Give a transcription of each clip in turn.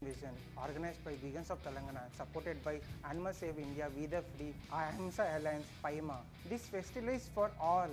Vision, organized by Vegans of Telangana and supported by Animal Save India, We the Free, Ahimsa Alliance, PAIMA. This festival is for all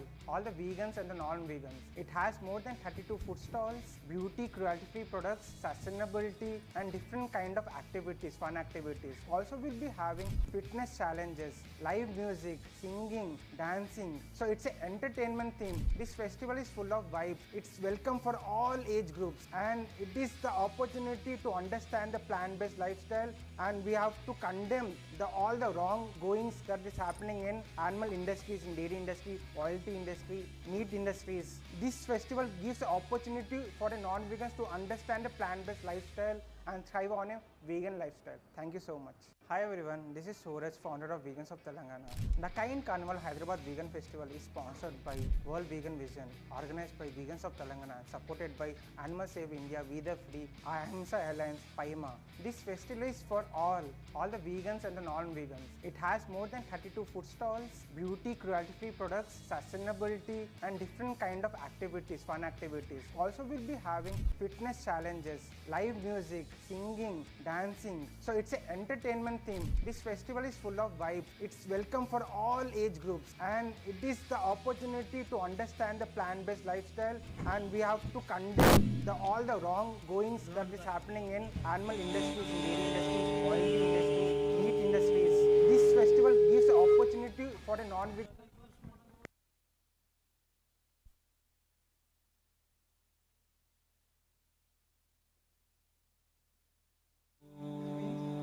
the vegans and the non-vegans. It has more than 32 food stalls, beauty, cruelty-free products, sustainability and different kind of activities, fun activities. Also we'll be having fitness challenges, live music, singing, dancing. So it's an entertainment theme. This festival is full of vibes. It's welcome for all age groups and it is the opportunity to understand the plant-based lifestyle, and we have to condemn all the wrong goings that is happening in animal industries, in dairy industry, poultry industry, meat industries. This festival gives the opportunity for the non-vegans to understand the plant-based lifestyle and thrive on a vegan lifestyle. Thank you so much. Hi everyone, this is Suraj, founder of Vegans of Telangana. The KindCarnival Hyderabad Vegan Festival is sponsored by World Vegan Vision, organized by Vegans of Telangana and supported by Animal Save India, We the Free, Ahimsa Alliance, PAIMA. This festival is for all the vegans and the non-vegans. It has more than 32 food stalls, beauty, cruelty-free products, sustainability and different kind of activities, fun activities. Also we'll be having fitness challenges, live music, singing, dancing. So it's an entertainment theme. This festival is full of vibes. It's welcome for all age groups and it is the opportunity to understand the plant-based lifestyle, and we have to condemn all the wrong goings that is happening in animal industries, in dairy industry, poultry industry, meat industries. This festival gives the opportunity for a non-vegan.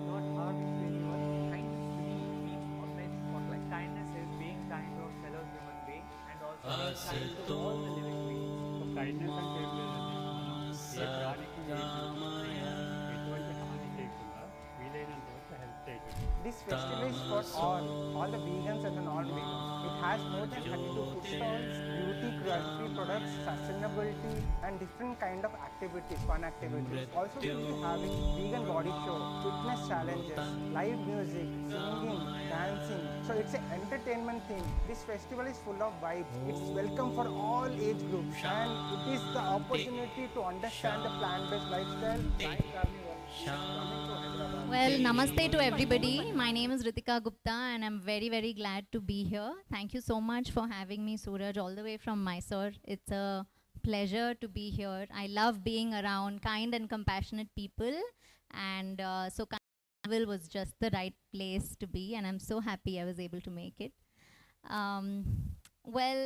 Not harming to anyone. Kindness to me means organized spotlight. Kindness is being kind to a fellow human being and also being kind to all the living beings. So kindness and faithfulness ఏ ప్రాణికి ఎటువంటి హాని చేయకుండా వీలైనంత వరకు help చేయటం. This festival is for all the vegans and the non-vegans. It has more than 32 food stalls, beauty, cruelty-free products, sustainability and different kind of activities, fun activities. Also we'll be having vegan body show, fitness challenges, live music, singing, dancing. So it's an entertainment theme. This festival is full of vibes. It's welcome for all age groups and it is the opportunity to understand the plant-based lifestyle. Well, namaste to everybody. My name is Ritika Gupta and I'm very, very glad to be here. Thank you so much for having me, Suraj, all the way from Mysore. It's a pleasure to be here. I love being around kind and compassionate people, and so Carnival was just the right place to be, and I'm so happy I was able to make it. Well,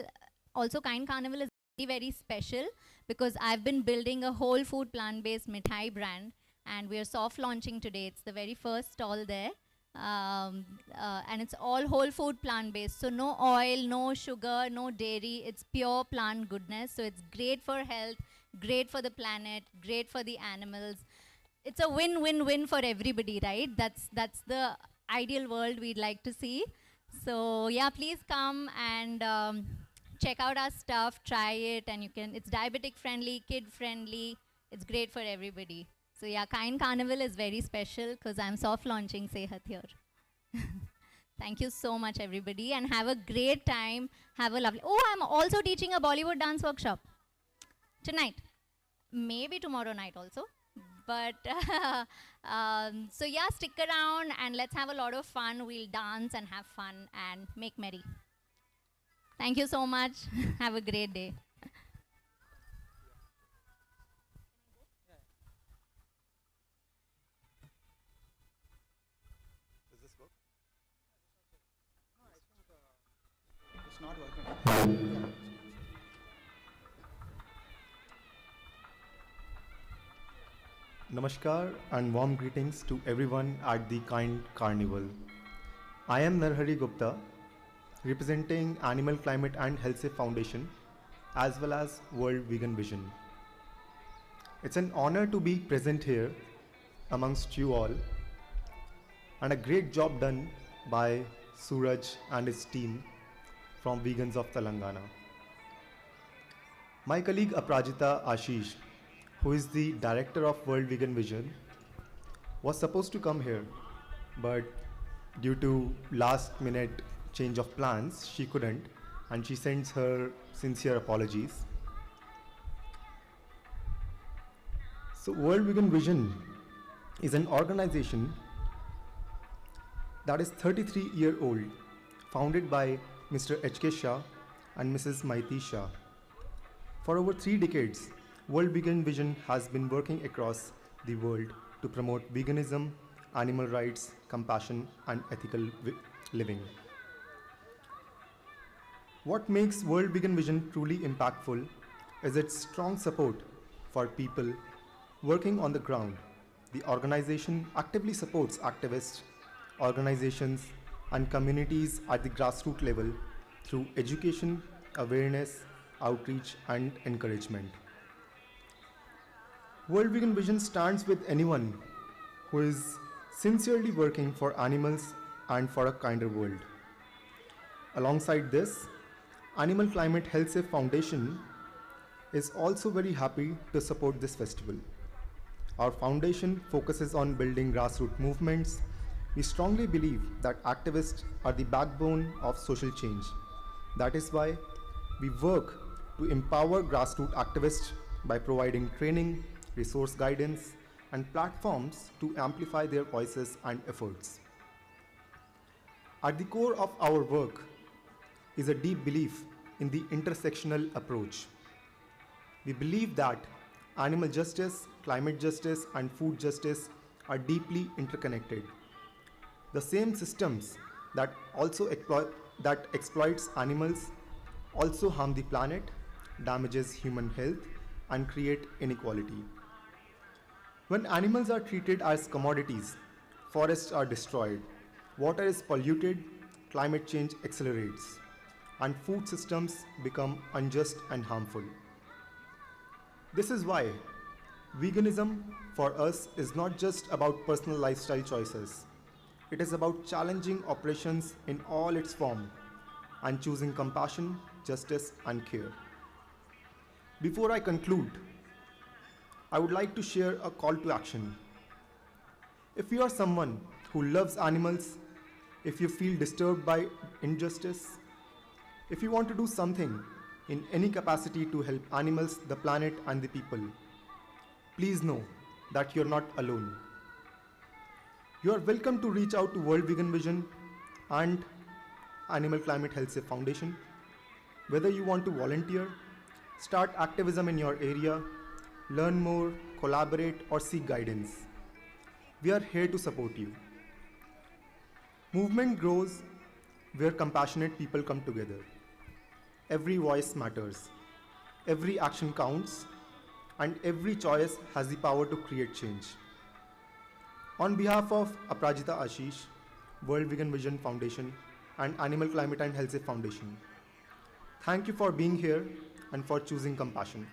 also KindCarnival is very, very special because I've been building a whole food plant-based mithai brand, and we are soft launching today. It's the very first stall there. And it's all whole food plant-based. So no oil, no sugar, no dairy. It's pure plant goodness. So it's great for health, great for the planet, great for the animals. It's a win-win-win for everybody, right? That's the ideal world we'd like to see. So yeah, please come and check out our stuff, try it, and it's diabetic friendly, kid friendly. It's great for everybody. So yeah, KindCarnival is very special because I'm soft launching Sehat here. Thank you so much, everybody, and have a great time. Have a lovely. Oh, I'm also teaching a Bollywood dance workshop tonight. Maybe tomorrow night also. But so yeah, stick around and let's have a lot of fun. We'll dance and have fun and make merry. Thank you so much. Have a great day. It's not working. Namaskar and warm greetings to everyone at the KindCarnival. I am Narhari Gupta, representing Animal Climate and Health Safe Foundation as well as World Vegan Vision. It's an honor to be present here amongst you all, and a great job done by Suraj and his team from Vegans of Telangana. My colleague Aprajita Ashish, who is the director of World Vegan Vision, was supposed to come here, but due to last minute change of plans, she couldn't, and she sends her sincere apologies. So World Vegan Vision is an organization that is 33-year-old, founded by Mr. H.K. Shah and Mrs. Maiti Shah. For over 3 decades, World Vegan Vision has been working across the world to promote veganism, animal rights, compassion, and ethical living. What makes World Vegan Vision truly impactful is its strong support for people working on the ground. The organization actively supports activists, organizations, and communities at the grassroots level through education, awareness, outreach, and encouragement. World Vegan Vision stands with anyone who is sincerely working for animals and for a kinder world. Alongside this, Animal Climate Health Safe Foundation is also very happy to support this festival. Our foundation focuses on building grassroots movements. We strongly believe that activists are the backbone of social change. That is why we work to empower grassroots activists by providing training, resource guidance, and platforms to amplify their voices and efforts. At the core of our work is a deep belief in the intersectional approach. We believe that animal justice, climate justice, and food justice are deeply interconnected. The same systems that exploits animals also harm the planet, damages human health, and create inequality. When animals are treated as commodities, forests are destroyed, water is polluted, climate change accelerates, and food systems become unjust and harmful. This is why veganism for us is not just about personal lifestyle choices. It is about challenging oppressions in all its form and choosing compassion, justice, and care. Before I conclude, I would like to share a call to action. If you are someone who loves animals, if you feel disturbed by injustice, if you want to do something in any capacity to help animals, the planet, and the people, please know that you're not alone. You are welcome to reach out to World Vegan Vision and Animal Climate Health Safe Foundation. Whether you want to volunteer, start activism in your area, learn more, collaborate, or seek guidance, we are here to support you. Movement grows where compassionate people come together. Every voice matters, every action counts, and every choice has the power to create change. On behalf of Aprajita Ashish, World Vegan Vision Foundation, and Animal Climate and Health Safe Foundation, thank you for being here and for choosing compassion.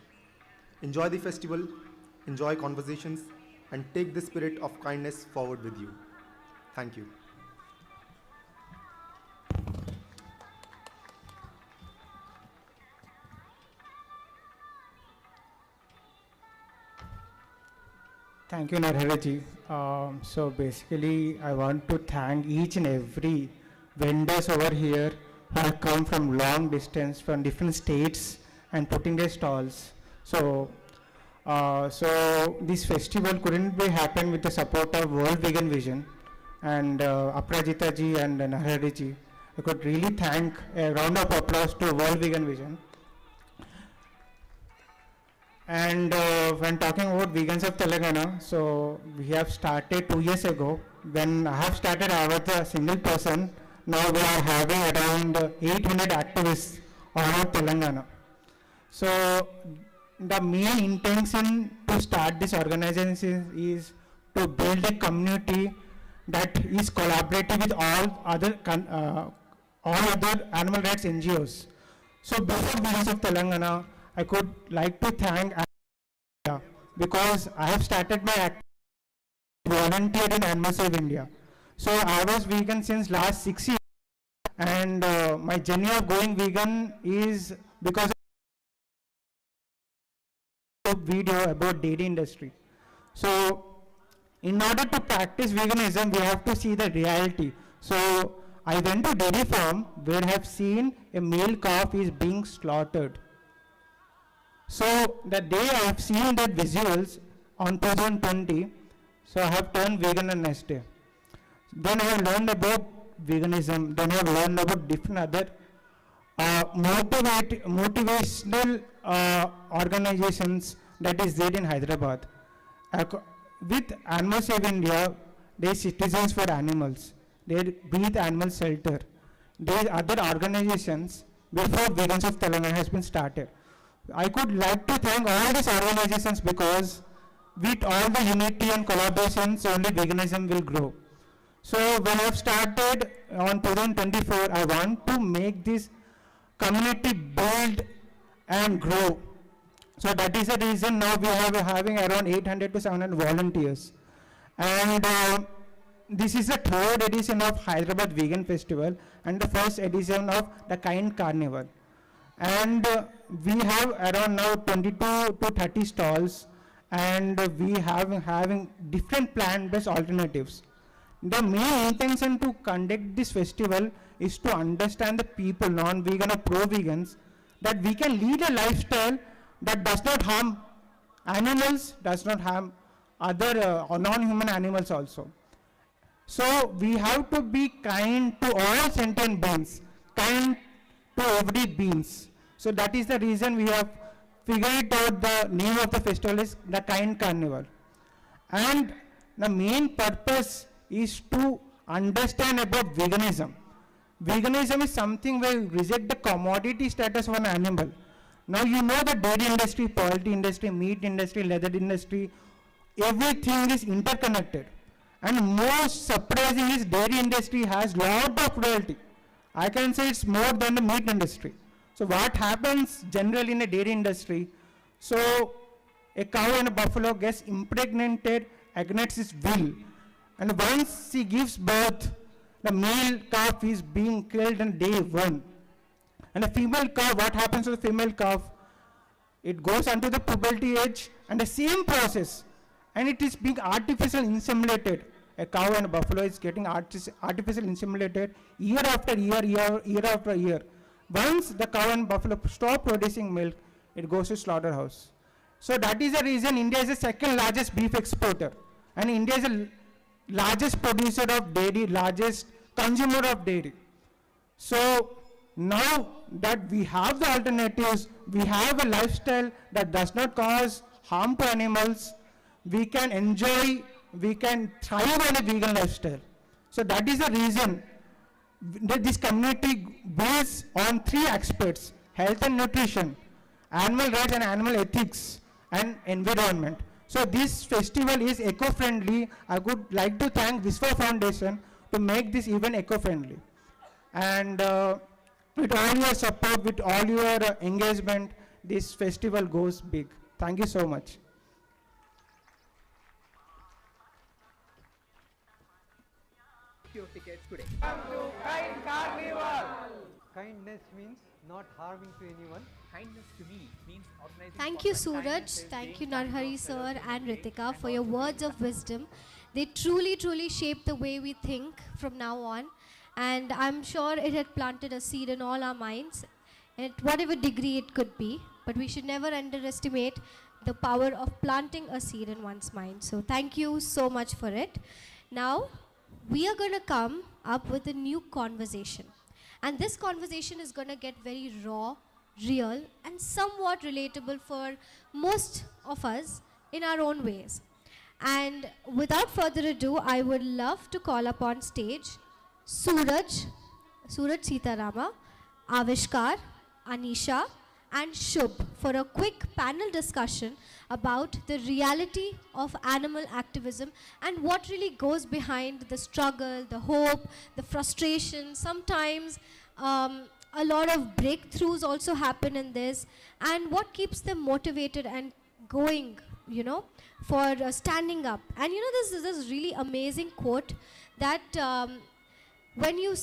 Enjoy the festival, enjoy conversations, and take the spirit of kindness forward with you. Thank you. Thank you, Narharaji. So basically, I want to thank each and every vendors over here who have come from long distance from different states and putting their stalls. So this festival couldn't be happen with the support of World Vegan Vision and Aprajita ji and Narhari ji. I could really thank a round of applause to World Vegan Vision. And when talking about Vegans of Telangana, so we have started 2 years ago. When I have started, I was a single person. Now we are having around 800 activists all over Telangana. So the main intention to start this organization is to build a community that is collaborative with all other animal rights NGOs. So before Vegans of Telangana, I could like to thank because I have started my volunteer in Animal Save India. So I was vegan since last 6 years, and my journey of going vegan is because of video about dairy industry. So in order to practice veganism, we have to see the reality. So I went to dairy farm where I have seen a male calf is being slaughtered. So the day I have seen that visuals on 2020, So I have turned vegan the next day. Then I have learned about veganism. Then I have learned about different other motivational organizations that is there in Hyderabad. With Animal Save India, there is Citizens for Animals, there Breathe Animal Shelter, there are other organizations before Vegans of Telangana has been started. I could like to thank all these organizations because with all the unity and collaborations, only veganism will grow. So when I have started on 2024, I want to make this community build and grow. So that is the reason now we are having around 800 to 700 volunteers. And this is the third edition of Hyderabad Vegan Festival and the first edition of the KindCarnival. And we have around now 22 to 30 stalls, and we have having different plant-based alternatives. The main intention to conduct this festival is to understand the people, non-vegan or pro-vegans, that we can lead a lifestyle that does not harm animals, does not harm other non-human animals also. So we have to be kind to all sentient beings, kind to every beings. So that is the reason we have figured out the name of the festival is the KindCarnival. And the main purpose is to understand about veganism. Veganism is something where you reject the commodity status of an animal. Now you know the dairy industry, poultry industry, meat industry, leather industry, everything is interconnected. And most surprising is dairy industry has lot of cruelty. I can say it's more than the meat industry. So what happens generally in a dairy industry? So a cow and a buffalo gets impregnated against its will. And once she gives birth, the male calf is being killed on day one. And the female calf, what happens to the female calf? It goes unto the puberty age and the same process. And it is being artificially inseminated. A cow and a buffalo is getting artificially inseminated year after year, year after year. Once the cow and buffalo stop producing milk, it goes to slaughterhouse. So that is the reason India is the second largest beef exporter. And India is the largest producer of dairy, largest consumer of dairy. So now that we have the alternatives, we have a lifestyle that does not cause harm to animals, we can enjoy, we can thrive on a vegan lifestyle. So that is the reason that this community builds on three aspects: health and nutrition, animal rights and animal ethics, and environment. So this festival is eco-friendly. I would like to thank Visva Foundation to make this event eco-friendly. And with all your support, with all your engagement, this festival goes big. Thank you so much. Your tickets today. Kindness means not harming to anyone. Kindness to me means organizing. Thank you, corporate Suraj. kindness Thank being you, kind Narhari of sir fellow and human Ritika, being for and your also words of wisdom. They truly shape the way we think from now on. And I'm sure it had planted a seed in all our minds, at whatever degree it could be. But we should never underestimate the power of planting a seed in one's mind. So thank you so much for it. Now, we are going to come up with a new conversation. And this conversation is going to get very raw, real, and somewhat relatable for most of us in our own ways. And without further ado, I would love to call upon stage Suraj Sitarama, Avishkar, Anisha, and Shubh for a quick panel discussion about the reality of animal activism and what really goes behind the struggle, the hope, the frustration. Sometimes a lot of breakthroughs also happen in this, and what keeps them motivated and going, you know, for standing up. And you know, this really amazing quote that when you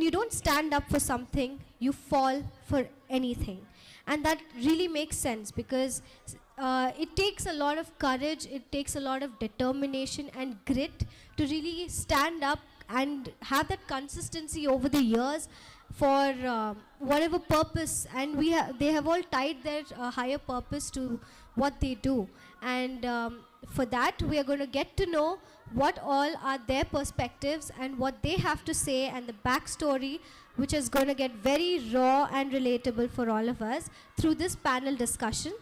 don't stand up for something, you fall for anything. And that really makes sense because it takes a lot of courage, it takes a lot of determination and grit to really stand up and have that consistency over the years for whatever purpose. And they have all tied their higher purpose to what they do. And for that, we are going to get to know what all are their perspectives and what they have to say and the backstory, which is going to get very raw and relatable for all of us through this panel discussion.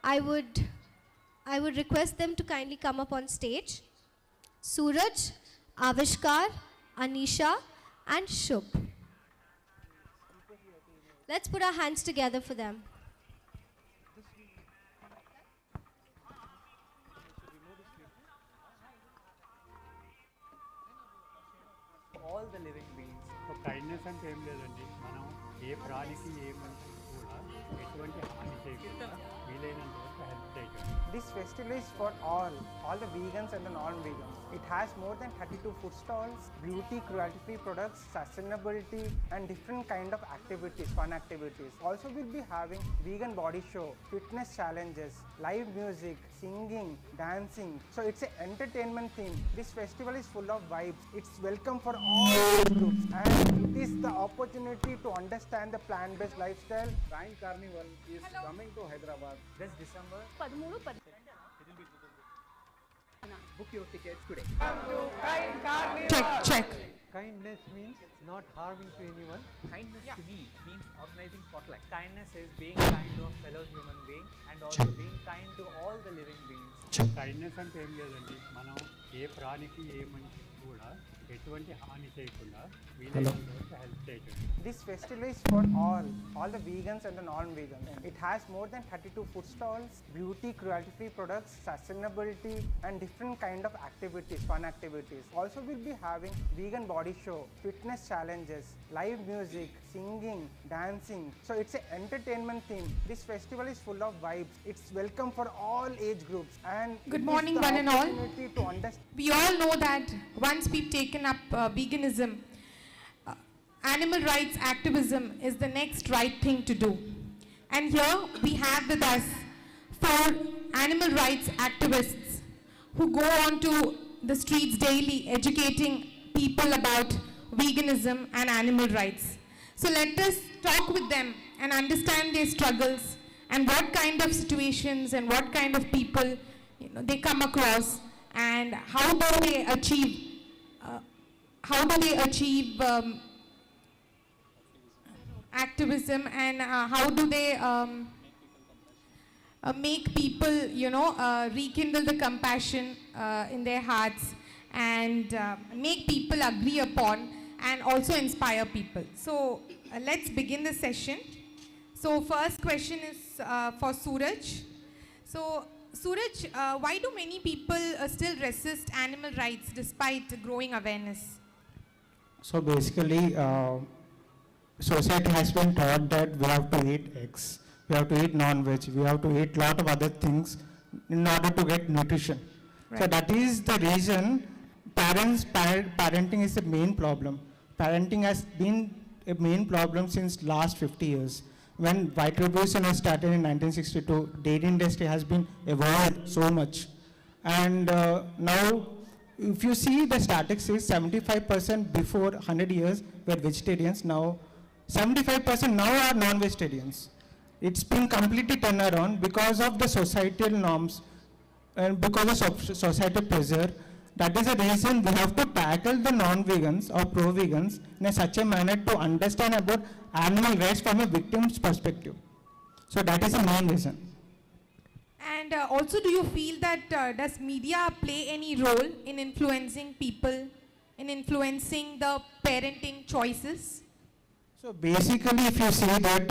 I would request them to kindly come up on stage. Suraj, Avishkar, Anisha, and Shubh. Let's put our hands together for them. All the living beings. So kindness అంటే ఏం లేదండి, మనం ఏ ప్రాణికి ఏ మనిషికి కూడా ఎటువంటి హాని చేయకుండా వీలైనంత వరకు హెల్ప్ చేయగలం. This festival is for all the vegans and the non-vegans. It has more than 32 food stalls, beauty, cruelty-free products, sustainability, and different kind of activities, fun activities. Also, we'll be having vegan body show, fitness challenges, live music, singing, dancing. So it's an entertainment theme. This festival is full of vibes. It's welcome for all groups, and it is the opportunity to understand the plant-based lifestyle. KindCarnival is coming to Hyderabad. This December, book your tickets today. Check. Kindness means not harming to anyone. Kindness to me means organizing potluck. Kindness is being kind to a fellow human being and also being kind to all the living beings. Kindness అంటే ఏం లేదండి, మనం ఏ ప్రాణికి ఏ మనిషికి కూడా ఎటువంటి హాని చేయకుండా వీలైనంత వరకు హెల్ప్ చేయగలం. This festival is for all the vegans and the non-vegans. It has more than 32 food stalls, beauty, cruelty-free products, sustainability, and different kind of activities, fun activities. Also, we'll be having vegan body show, fitness challenges, live music, singing, dancing. So it's an entertainment theme. This festival is full of vibes. It's welcome for all age groups. And Good morning, one and all. To understand. We all know that once we've taken up veganism, animal rights activism is the next right thing to do. And here we have with us 4 animal rights activists who go onto the streets daily educating people about veganism and animal rights. So let us talk with them and understand their struggles and what kind of situations and what kind of people they come across and how do they achieve activism and how do they make people rekindle the compassion in their hearts and make people agree upon and also inspire people. So let's begin the session. So first question is for Suraj. So Suraj, why do many people still resist animal rights despite growing awareness? So basically, society has been taught that we have to eat eggs, we have to eat non-veg, we have to eat lot of other things in order to get nutrition. Right. So that is the reason parenting is the main problem. Parenting has been a main problem since last 50 years. When white revolution was started in 1962, dairy industry has been evolved so much. And now, if you see the statistics, is 75% before 100 years were vegetarians. Now, 75% now are non-vegetarians. It's been completely turned around because of the societal norms and because of societal pressure. That is the reason we have to tackle the non-vegans or pro-vegans in such a manner to understand about animal rights from a victim's perspective. So that is the main reason. And also, do you feel that does media play any role in influencing people, in influencing the parenting choices? So basically, if you see that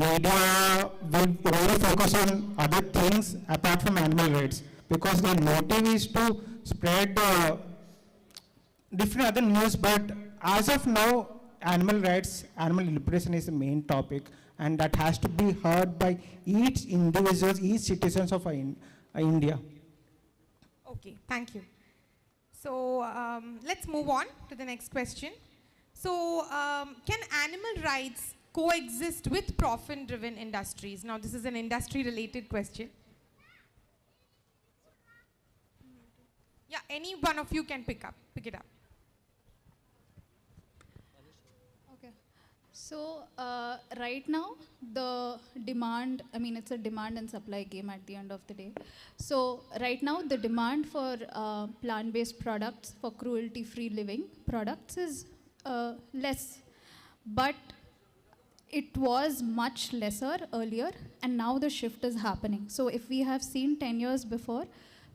media will only focus on other things apart from animal rights, because their motive is to spread different other news, but as of now, animal rights, animal liberation is the main topic, and that has to be heard by each individual, each citizens of India. Okay, thank you. So let's move on to the next question. So can animal rights coexist with profit-driven industries? Now this is an industry-related question. Yeah, any one of you can pick it up. Okay. So right now, the demand, I mean, it's a demand and supply game at the end of the day. So right now, the demand for plant-based products, for cruelty-free living products is less. But it was much lesser earlier, and now the shift is happening. So if we have seen 10 years before,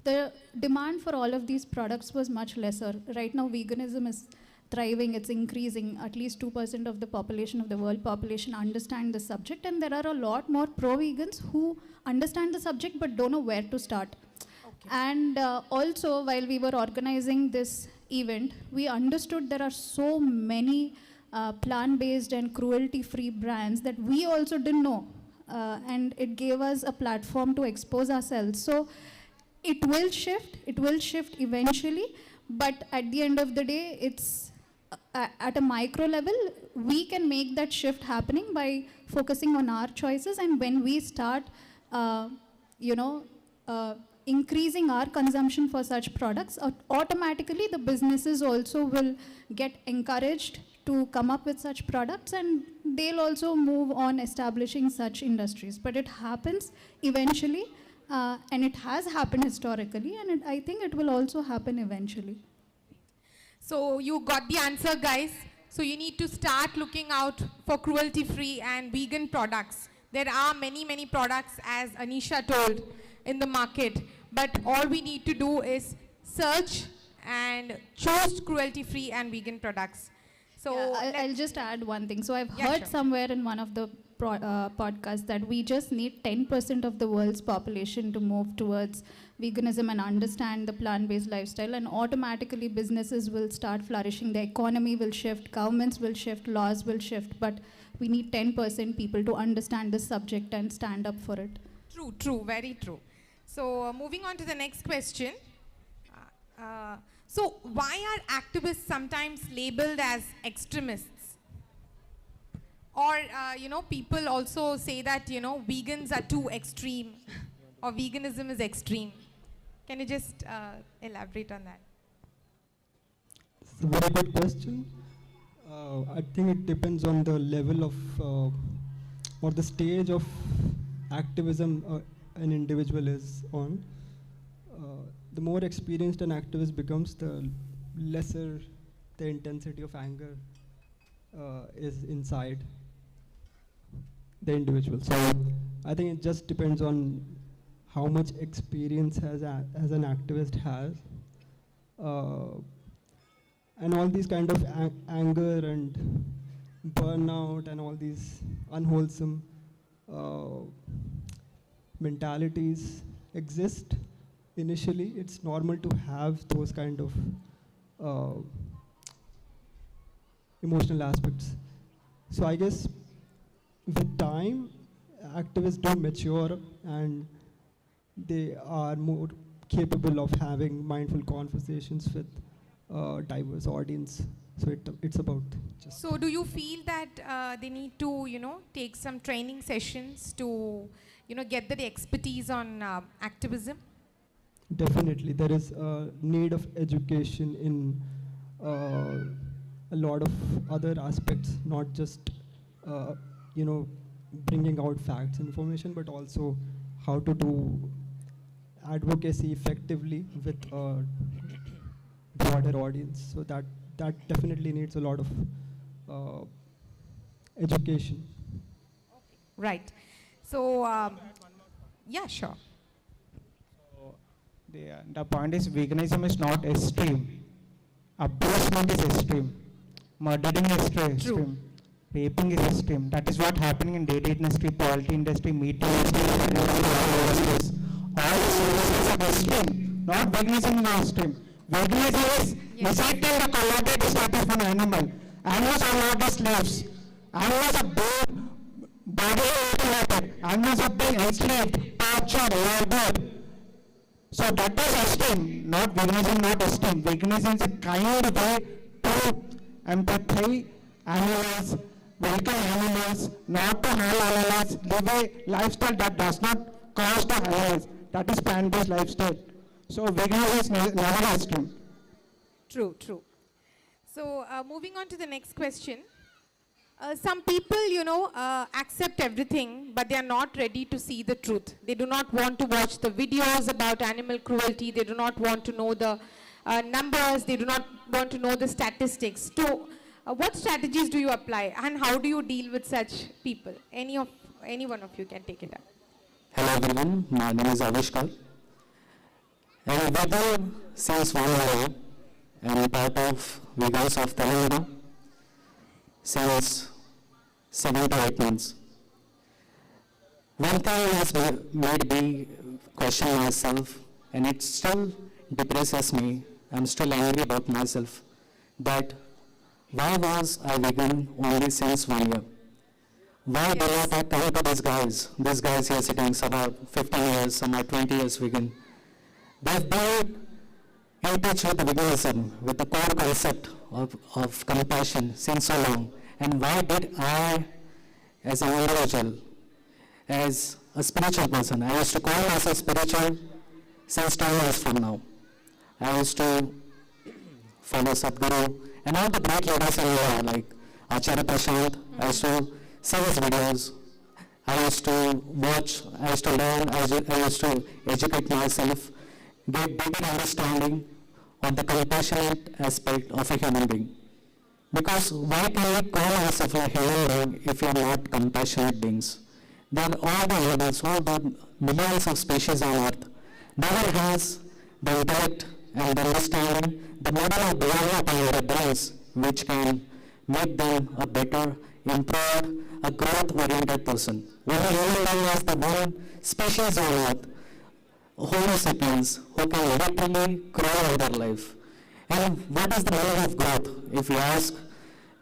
the demand for all of these products was much lesser. Right now, veganism is thriving, it's increasing. At least 2% of the population, of the world population, understand the subject, and there are a lot more pro-vegans who understand the subject but don't know where to start. Okay. And also, while we were organizing this event, we understood there are so many plant-based and cruelty-free brands that we also didn't know. And it gave us a platform to expose ourselves. So it will shift eventually, but at the end of the day, it's at a micro level, we can make that shift happening by focusing on our choices. And when we start, increasing our consumption for such products, automatically the businesses also will get encouraged to come up with such products, and they'll also move on establishing such industries. But it happens eventually, and it has happened historically, and I think it will also happen eventually. So you got the answer, guys. So you need to start looking out for cruelty-free and vegan products. There are many, many products, as Anisha told, in the market. But all we need to do is search and choose cruelty-free and vegan products. So yeah, I'll just add one thing. So I've heard somewhere in one of the podcasts that we just need 10% of the world's population to move towards veganism and understand the plant-based lifestyle, and automatically businesses will start flourishing, the economy will shift, governments will shift, laws will shift, but we need 10% people to understand this subject and stand up for it. True, true, very true. So moving on to the next question. So why are activists sometimes labeled as extremists? Or, people also say that, vegans are too extreme, or veganism is extreme. Can you just elaborate on that? It's a very good question. I think it depends on the level of, or the stage of activism an individual is on. The more experienced an activist becomes, the lesser the intensity of anger is inside the individual. So I think it just depends on how much experience as an activist has. And all these kind of anger and burnout and all these unwholesome mentalities exist. Initially, it's normal to have those kind of emotional aspects. So I guess with time, activists do mature and they are more capable of having mindful conversations with diverse audience. So it's about just... So do you feel that they need to, take some training sessions to, get the expertise on activism? Definitely. There is a need of education in a lot of other aspects, not just, bringing out facts and information, but also how to do advocacy effectively with a broader audience. So that definitely needs a lot of education. Right. So, yeah, sure. So the point is, veganism is not extreme. Abusement is extreme. Murdering is extreme. Raping is extreme. That is what happening in dairy industry, poultry industry, meat industry, industries. All the services are extreme. Not veganism is extreme. Veganism is rejecting the collaborative status of an animal. Animals are not the slaves. Animals are bodily mutilated. Animals are being enslaved, tortured, murdered. So that is extreme. Not veganism, not extreme. Veganism is a kind way to empathy animals, welcome animals, not to harm animals, live a lifestyle that does not cost the animals. That is plant-based lifestyle. So veganism is never extreme. True, true. So moving on to the next question. Some people, accept everything, but they are not ready to see the truth. They do not want to watch the videos about animal cruelty. They do not want to know the numbers. They do not want to know the statistics. So, what strategies do you apply, and how do you deal with such people? Any one of you can take it up. Hello everyone, my name is Avishkar. I am a vegan since 1 year. I am part of Vegans of Telangana since 7 to 8 months. One thing has made me question myself, and it still depresses me. I'm still angry about myself, that why was I vegan only since 1 year? Why do not I come to these guys? These guys here sitting, some are 15 years, some are 20 years vegan. They've been in touch with the veganism, with the core concept of compassion since so long. And why did I, as an individual, as a spiritual person, I used to call myself spiritual since 10 years from now. I used to follow Sadhguru and all the great leaders in India, like Acharya Prashant. I used to see his videos. I used to watch, I used to learn, I used to educate myself, get deeper understanding on the compassionate aspect of a human being. Because why can we call ourselves a human being if we are not compassionate beings? There are all the animals, all the millions of species on earth. No one has the intellect and the understanding, the model of development in their brains, which can make them a better, improved, a growth-oriented person. Only human being is the one species on earth, Homo sapiens, who can literally grow in their life. And what is the meaning of growth? If you ask,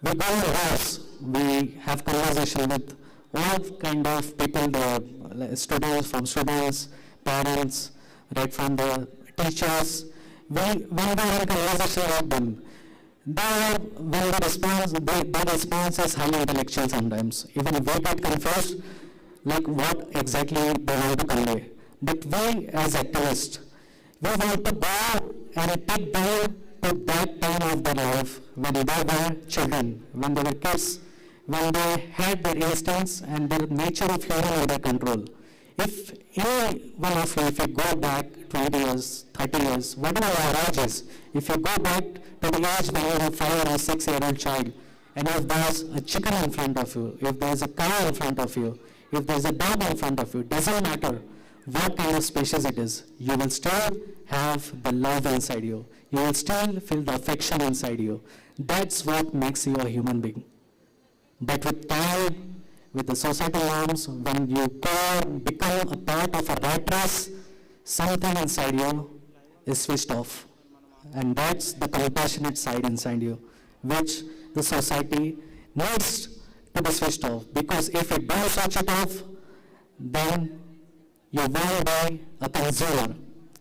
we go in house, we have conversation with all kind of people, the students, parents, right from the teachers. When we have a conversation with them, their response is highly intellectual sometimes. Even we get confused, like what exactly they want to convey. But we as activists, we want to go and take them to that time of their life when they were children, when they were kids, when they had their instincts and their nature of human under control. If any one of you, if you go back 20 years, 30 years, whatever your age is, if you go back to the age when you were a 5 or 6 year old child, and if there's a chicken in front of you, if there's a cow in front of you, if there's a dog in front of you, doesn't matter what kind of species it is, you will still have the love inside you. You will still feel the affection inside you. That's what makes you a human being. But with time, with the societal norms, when you become a part of a rat race, something inside you is switched off. And that's the compassionate side inside you, which the society needs to be switched off. Because if you don't switch it off, then you will be a consumer.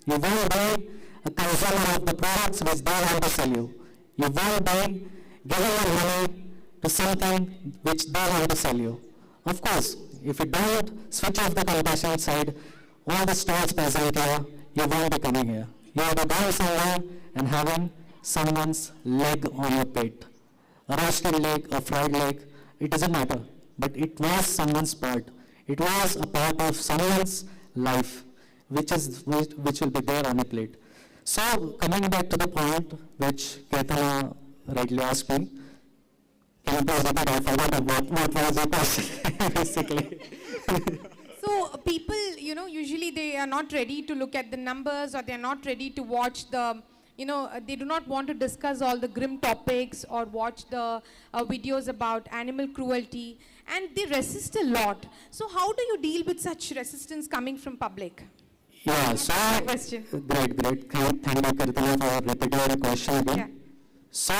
You will be a consumer of the products which they want to sell you. You will be giving your money to something which they want to sell you. Of course, if you don't switch off the compassionate side, all the stores present here, you won't be coming here. You will be going somewhere and having someone's leg on your plate. A roasted leg, a fried leg, it doesn't matter. But it was someone's part. It was a part of someone's life, which will be there on a plate. So, coming back to the point which Ketana rightly asked me, can you please repeat? I forgot about what was your question, basically. So people, usually they are not ready to look at the numbers, or they are not ready to watch the, they do not want to discuss all the grim topics or watch the videos about animal cruelty, and they resist a lot. So how do you deal with such resistance coming from public? Yeah, so great. Thank you, Kirtana, for repeating the question again. Yeah. So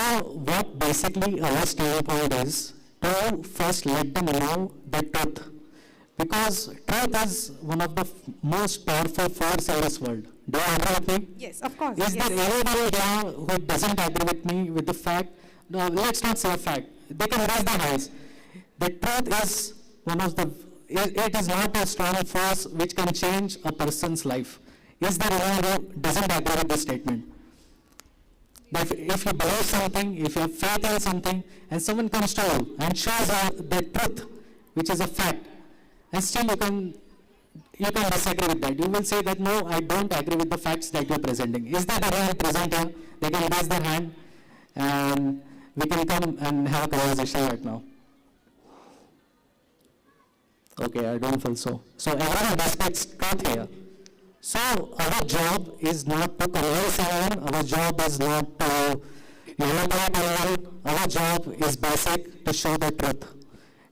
what basically our standpoint is to first let them know the truth. Because truth is one of the most powerful force in this world. Do you agree with me? Yes, of course. Is there anyone here who doesn't agree with me with the fact? No, let's not say a fact. They can raise their hands. The truth is one of the, it is not a strong force which can change a person's life. Is there anyone who doesn't agree with this statement? that if you believe something, if you have faith in something, and someone comes to you and shows you the truth, which is a fact, and still you can disagree with that. You will say that, no, I don't agree with the facts that you are presenting. Is that a real presenter? They can raise their hand, and we can come and have a conversation right now. Okay, I don't feel so. So everyone respects truth here. So our job is not to convince anyone, our job is not to manipulate anyone, our job is basic, to show the truth.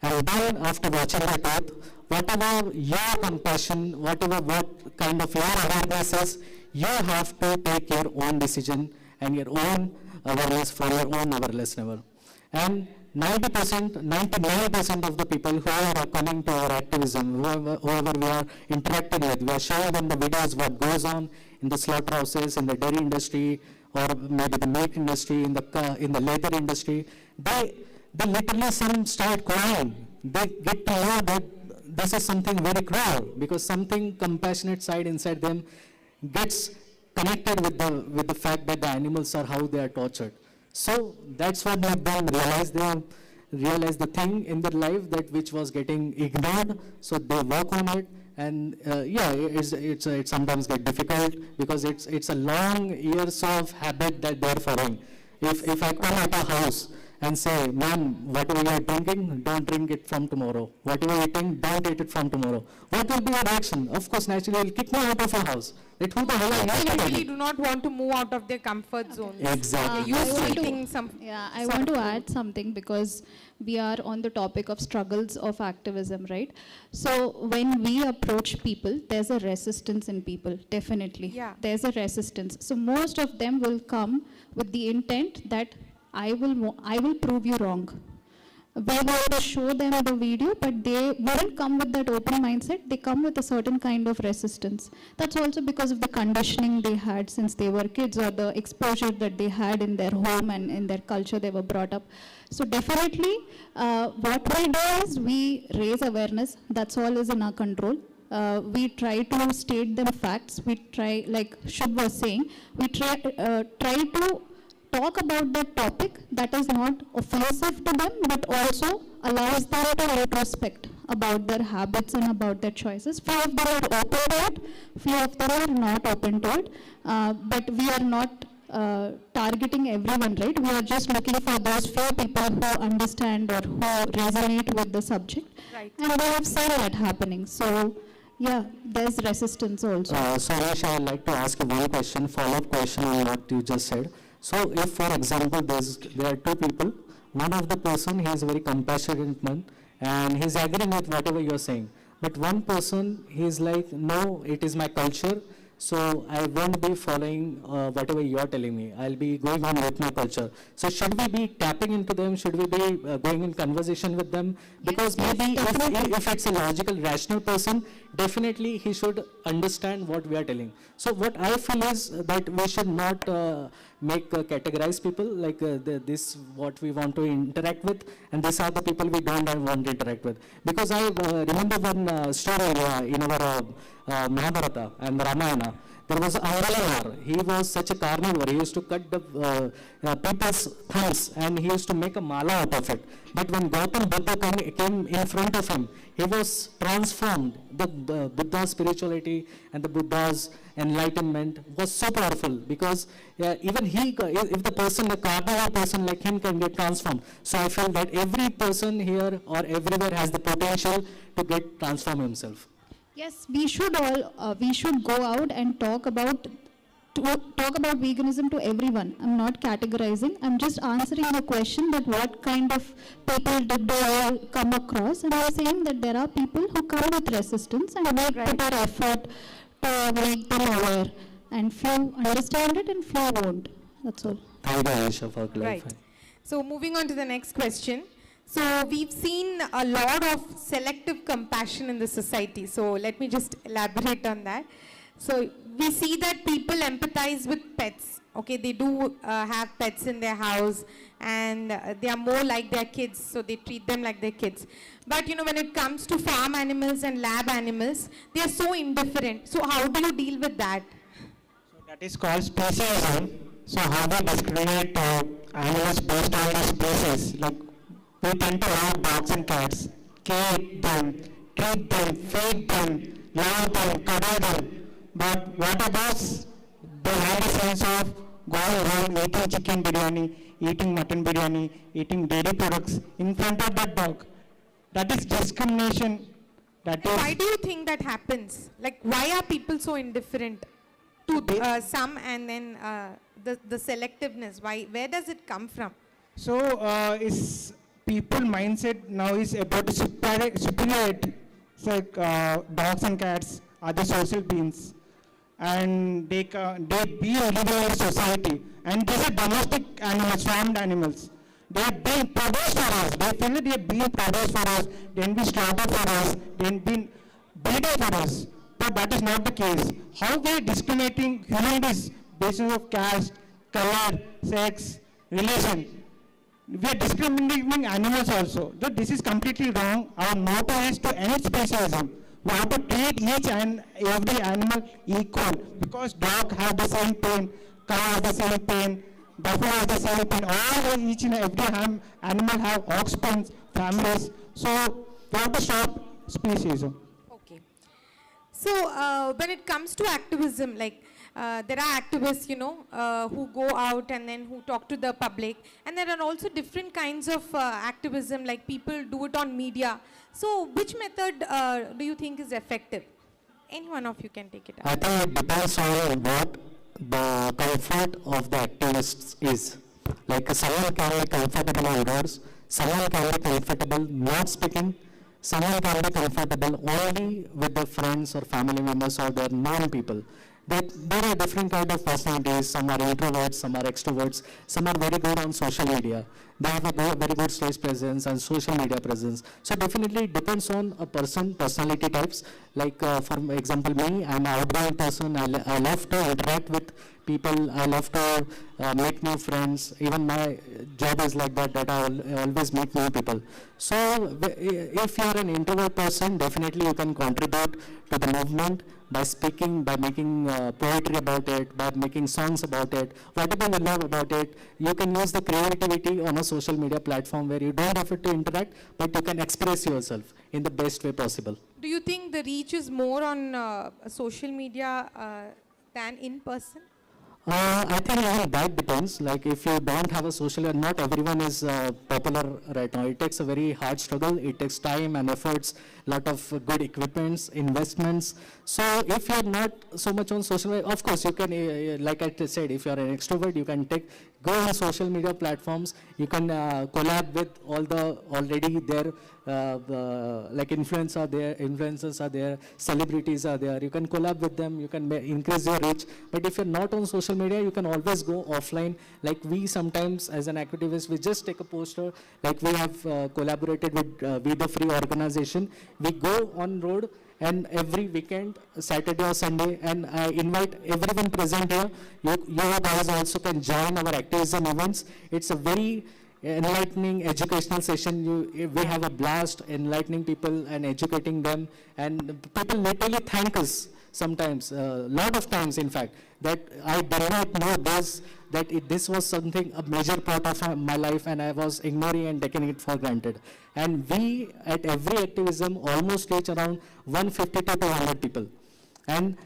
And then after watching the truth, whatever your compassion, what kind of your awareness is, you have to take your own decision and your own awareness for your own awareness level. And 99% of the people who are coming to our activism, whoever we are interacting with, we are showing them the videos, what goes on in the slaughterhouses, in the dairy industry, or maybe the meat industry, in the leather industry. They literally some start crying. They get to know that this is something very cruel, because something compassionate side inside them gets connected with the fact that the animals are how they are tortured. So that's what they have done, realize the thing in their life that which was getting ignored, so they work on it. And it sometimes get difficult, because it's a long years of habit that they're following. If I come at a house and say, ma'am, whatever you are drinking, don't drink it from tomorrow. Whatever you are eating, don't eat it from tomorrow. What will be your reaction? Of course, naturally, you'll kick me out of your house. Like, who the hell are you? They really do not want to move out of their comfort zone. Exactly. I want to add something, because we are on the topic of struggles of activism, right? So when we approach people, there's a resistance in people, definitely. Yeah. There's a resistance. So most of them will come with the intent that I will prove you wrong. We want to show them the video, but they won't come with that open mindset. They come with a certain kind of resistance. That's also because of the conditioning they had since they were kids, or the exposure that they had in their home and in their culture they were brought up. So definitely, what we do is we raise awareness. That's all is in our control. We try to state the facts. We try, like Shubh was saying, we try to talk about that topic that is not offensive to them, but also allows them to retrospect about their habits and about their choices. Few of them are open to it, few of them are not open to it, but we are not targeting everyone, right? We are just looking for those few people who understand or who resonate with the subject. Right. And we have seen that happening. So yeah, there's resistance also. So Ash, I would like to ask you one question, follow-up question on what you just said. So if, for example, there are two people, one of the person, he is a very compassionate man, and he's agreeing with whatever you're saying. But one person, he's like, no, it is my culture, so I won't be following whatever you're telling me. I'll be going on with my culture. So should we be tapping into them? Should we be going in conversation with them? Because maybe if it's a logical, rational person, definitely he should understand what we are telling. So what I feel is that we should not categorize people like this what we want to interact with, and these are the people we don't want to interact with. Because I remember one story in our Mahabharata and Ramayana. There was Angalamar. He was such a carnivore. He used to cut the people's thumbs, and he used to make a mala out of it. But when Gautam Buddha came in front of him, he was transformed. The Buddha's spirituality and the Buddha's enlightenment was so powerful, because even if the person, a carnivore person like him, can get transformed. So I feel that every person here or everywhere has the potential to get transformed himself. Yes, we should go out and talk about veganism to everyone. I'm not categorizing. I'm just answering the question that what kind of people did they all come across, and I'm saying that there are people who come with resistance, and we put our effort to make them aware, and few understand it and few won't. That's all. Thank you, Aisha, for clarifying. Right. So moving on to the next question. So we've seen a lot of selective compassion in the society. So let me just elaborate on that. So we see that people empathize with pets. Okay, they do have pets in their house, and they are more like their kids, so they treat them like their kids. But when it comes to farm animals and lab animals, they are so indifferent. So how do you deal with that? So that is called speciesism. So how we discriminate animals based on the species? Like we tend to love dogs and cats, keep them, treat them, feed them, love them, cuddle them. But what about they have a sense of going home, eating chicken biryani, eating mutton biryani, eating dairy products in front of that dog? That is discrimination. Why do you think that happens? Like, why are people so indifferent to some and then the selectiveness? Why? Where does it come from? So, is people mindset now is about superiority. It's like dogs and cats are the social beings, and they be living in a society. And these are domestic animals, farmed animals. They are being produced for us. They feel that they are being produced for us. Then be slaughtered for us. Then be breeded for us. But that is not the case. How we are discriminating human beings based on caste, color, sex, relation. We are discriminating animals also. So this is completely wrong. Our motto is to end speciesism. We have to treat each and every animal equal, because dog have the same pain, cow has the same pain, buffalo has the same pain. All each and every animal have offspring, families. So we have to stop speciesism. Okay. So when it comes to activism, like there are activists, who go out and then who talk to the public, and there are also different kinds of activism, like people do it on media. So which method do you think is effective? Any one of you can take it up. I think it depends on what the comfort of the activists is. Like someone can be comfortable indoors, someone can be comfortable not speaking, someone can be comfortable only with their friends or family members or their known people. There are different kind of personalities. Some are introverts, some are extroverts, some are very good on social media. They have a very good stage presence and social media presence. So definitely it depends on a personality types. Like for example, me, I'm an outgoing person. I love to interact with people. I love to make new friends. Even my job is like that I always meet new people. So if you're an introvert person, definitely you can contribute to the movement by speaking, by making poetry about it, by making songs about it, whatever you love about it. You can use the creativity on a social media platform where you don't have to interact, but you can express yourself in the best way possible. Do you think the reach is more on social media than in person? I think even that depends. Like if you don't have a social, not everyone is popular right now. It takes a very hard struggle. It takes time and efforts, lot of good equipments, investments. So if you're not so much on social media, of course you can, like I said, if you're an extrovert, you can go on social media platforms. You can collab with all the already there, like influencers are there, celebrities are there. You can collab with them. You can increase your reach. But if you're not on social media, you can always go offline. Like we sometimes, as an activist, we just take a poster. Like we have collaborated with We the Free organization. We go on road, and every weekend, Saturday or Sunday, and I invite everyone present here. You guys also can join our activism events. It's a very enlightening educational session. We have a blast enlightening people and educating them, and people literally thank us sometimes, a lot of times in fact, that I did not know this was something, a major part of my life, and I was ignoring and taking it for granted. And we at every activism almost reach around 150 to 200 people. And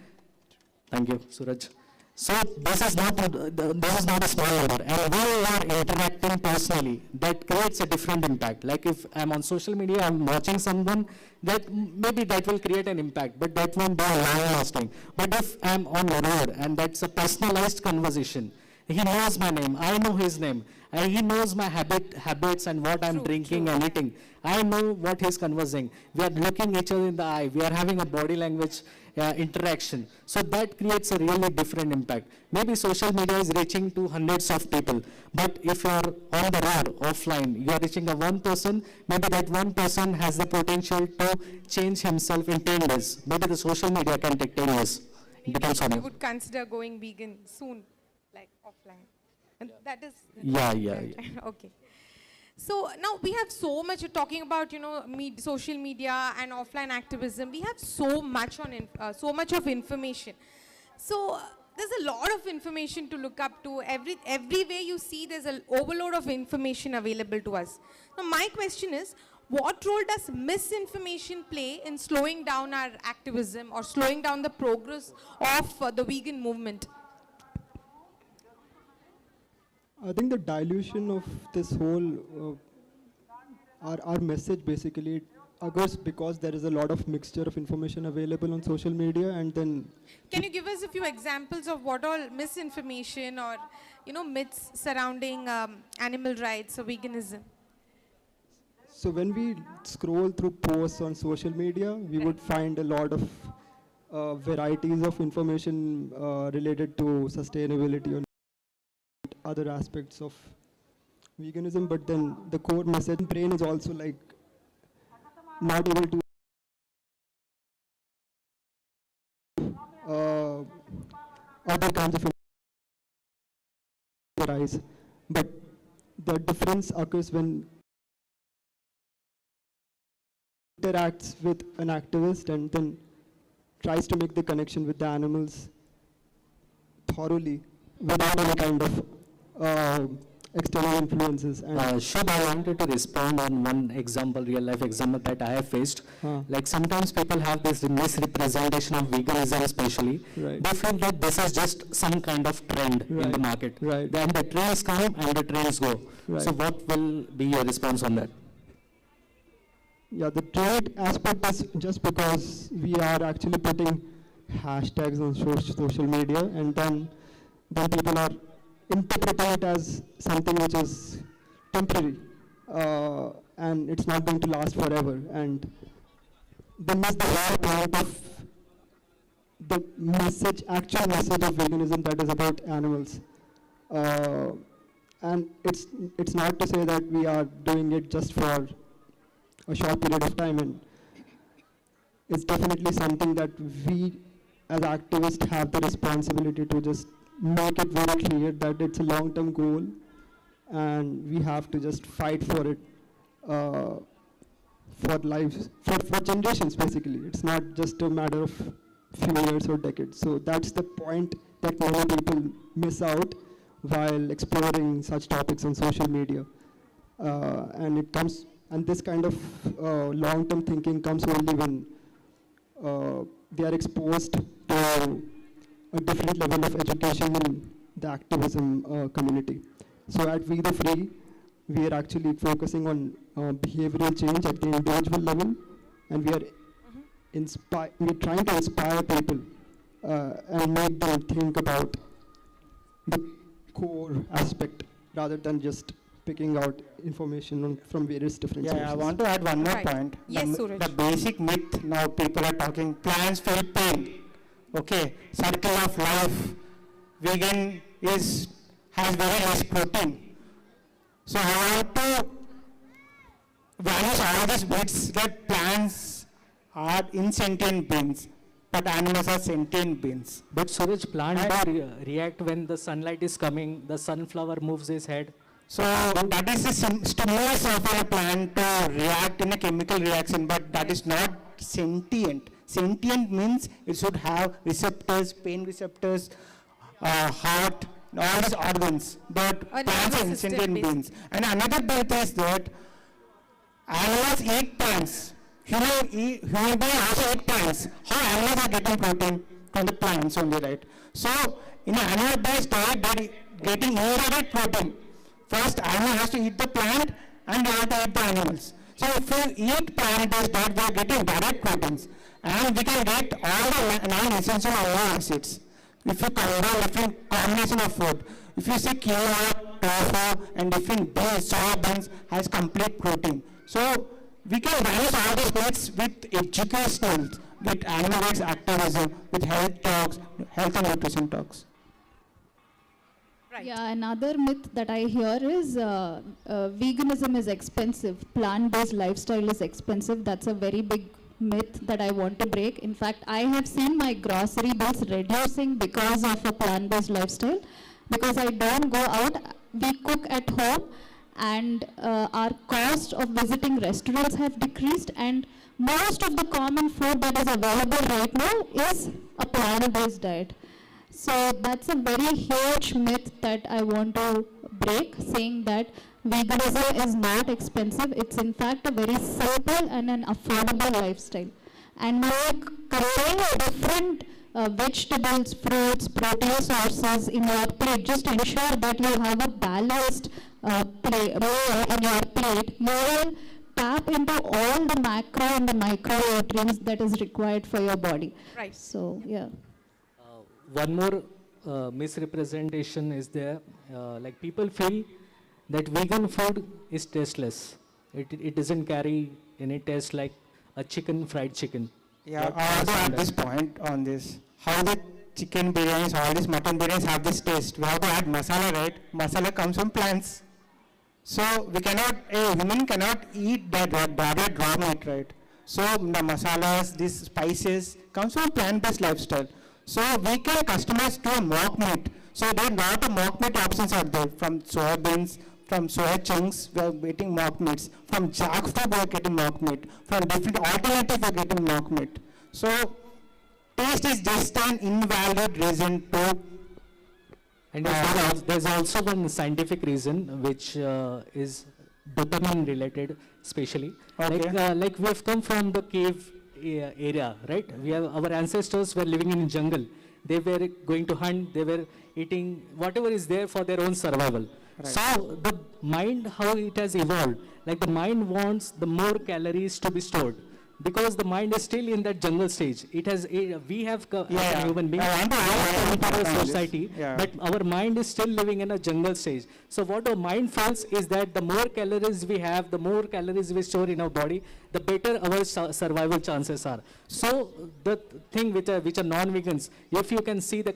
thank you, Suraj. So this is not a small number, and when you are interacting personally, that creates a different impact. Like if I'm on social media, I'm watching someone, that maybe that will create an impact, but that won't be long-lasting. But if I'm on the road and that's a personalized conversation, he knows my name, I know his name, and he knows my habits and what I'm drinking and eating. I know what he's conversing. We are looking each other in the eye. We are having a body language interaction. So that creates a really different impact. Maybe social media is reaching to hundreds of people, but if you're on the road, offline, you're reaching a one person, maybe that one person has the potential to change himself in 10 days. Maybe the social media can take 10 years. It depends on You you. would consider going vegan soon, like offline. And that is... Yeah. Okay. So now we have so much talking about, social media and offline activism. We have so much of information. So there's a lot of information to look up to. Everywhere you see, there's an overload of information available to us. Now, my question is, what role does misinformation play in slowing down our activism or slowing down the progress of the vegan movement? I think the dilution of this whole, our message basically occurs because there is a lot of mixture of information available on social media, and then... Can you give us a few examples of what all misinformation or, myths surrounding animal rights or veganism? So when we scroll through posts on social media, we would find a lot of varieties of information related to sustainability and other aspects of veganism, but then the core message brain is also like not able to other kinds of arise. But the difference occurs when interacts with an activist and then tries to make the connection with the animals thoroughly without any kind of external influences. Shub, I wanted to respond on one example, real life example that I have faced. Like sometimes people have this misrepresentation of veganism especially. Right. They feel that this is just some kind of trend in the market. Right. Then the trends come and the trends go. Right. So what will be your response on that? Yeah, the trade aspect is just because we are actually putting hashtags on social media, and then people are interpreting it as something which is temporary, and it's not going to last forever. And they miss the whole point of the message, actual message of veganism, that is about animals. And it's not to say that we are doing it just for a short period of time, and it's definitely something that we as activists have the responsibility to just make it very clear that it's a long-term goal and we have to just fight for it for lives, for generations basically. It's not just a matter of few years or decades. So that's the point that many people miss out while exploring such topics on social media. And this kind of long-term thinking comes only when they are exposed to a different level of education in the activism community. So at We the Free, we are actually focusing on behavioral change at the individual level, and we are we're trying to inspire people and make them think about the core aspect rather than just picking out information from various different sources. I want to add one more point. Yes, Suraj. The basic myth now people are talking, plants feel pain. Okay, circle of life, vegan has very less protein. So I want to vanish all these myths that plants are insentient beings, but animals are sentient beings. But Suraj, plants do react when the sunlight is coming, the sunflower moves his head. So that is the stimulus of a plant to react in a chemical reaction, but that is not sentient. Sentient means it should have receptors, pain receptors, heart, all these organs. But plants are insentient beings. And another myth is that animals eat plants. Human beings also eat plants. How animals are getting protein from the plants only, right? So in an animal-based diet, they are getting indirect protein. First, animal has to eat the plant, and they have to eat the animals. So if you eat plant-based diet, we are getting direct proteins, and we can get all the non-essential amino acids if you combine different combination of food. If you say quinoa, tofu, and different beans, soya beans has complete protein. So we can balance all these myths with educational, with animal rights activism, with health talks, health and nutrition talks. Right. Yeah, another myth that I hear is veganism is expensive. Plant-based lifestyle is expensive. That's a very big myth that I want to break. In fact, I have seen my grocery bills reducing because of a plant-based lifestyle. Because I don't go out, we cook at home, and our cost of visiting restaurants have decreased, and most of the common food that is available right now is a plant-based diet. So that's a very huge myth that I want to break, saying that veganism is not expensive. It's in fact a very simple and an affordable lifestyle. And by comparing different vegetables, fruits, protein sources in your plate, just ensure that you have a balanced meal in your plate. You will tap into all the macro and the micronutrients that is required for your body. Right. So, yeah. One more misrepresentation is there. Like people feel that vegan food is tasteless. It doesn't carry any taste like a fried chicken. Yeah, also at this point on this, how the chicken biryanis, all these mutton biryanis have this taste. We have to add masala, right? Masala comes from plants. So a human cannot eat that direct raw meat, right? So the masalas, these spices comes from plant-based lifestyle. So we can customize to a mock meat. So there are a lot of mock meat options out there, from soybeans, from soya chunks, we are getting mock meats. From jackfruit, we are getting mock meat. From different alternatives, we are getting mock meat. So taste is just an invalid reason to. And there's also one scientific reason which is dopamine related, especially. Okay. Like we have come from the cave area, right? Our ancestors were living in jungle. They were going to hunt. They were eating whatever is there for their own survival. Right. So the mind, how it has evolved, like the mind wants the more calories to be stored, because the mind is still in that jungle stage. It has, we have human beings, our society, but our mind is still living in a jungle stage. So what our mind feels is that the more calories we have, the more calories we store in our body, the better our survival chances are. So the thing which are non-vegans, if you can see the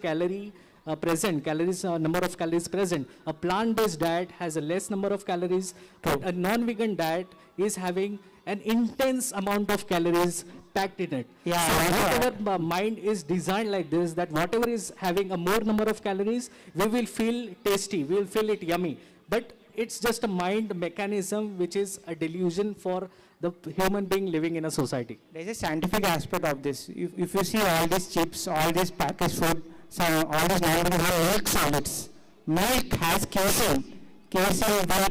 number of calories present, a plant-based diet has a less number of calories, but a non-vegan diet is having an intense amount of calories packed in it. Yeah, so whatever mind is designed like this, that whatever is having a more number of calories, we will feel tasty, we will feel it yummy. But it's just a mind mechanism which is a delusion for the human being living in a society. There's a scientific aspect of this. If you see all these chips, all this packaged food, all these non-vegan have milk solids. Milk has casein. Casein will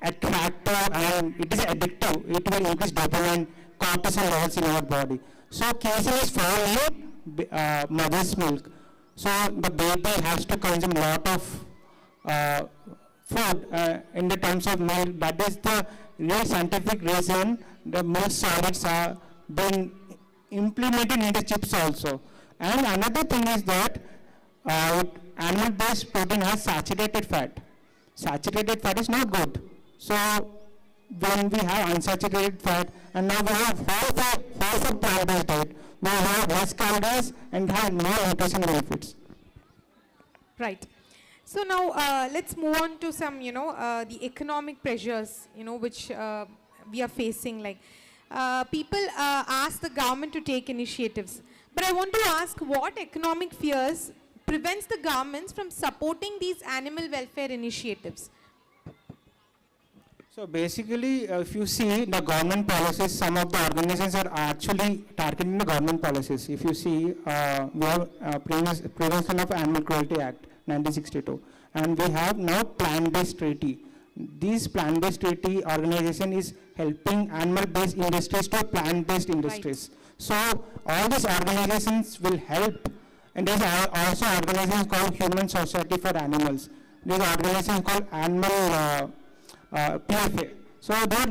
attract and it is addictive. It will increase dopamine, cortisol levels in our body. So casein is found in mother's milk. So the baby has to consume a lot of food in the terms of milk. That is the real scientific reason the milk solids are being implemented in the chips also. And another thing is that animal-based protein has saturated fat. Saturated fat is not good. So when we have unsaturated fat, and now we have whole plant-based diet, we have less calories and have more nutrition benefits. Right. So now let's move on to some, the economic pressures, which we are facing. Like people ask the government to take initiatives. But I want to ask, what economic fears prevents the governments from supporting these animal welfare initiatives? So basically, if you see the government policies, some of the organizations are actually targeting the government policies. If you see, we have Prevention of Animal Cruelty Act, 1962, and we have now Plant-Based Treaty. This Plant-Based Treaty organization is helping animal-based industries to plant-based industries. Right. So all these organizations will help. And there's also an organization called Human Society for Animals. There's an organization called Animal PFA. So there are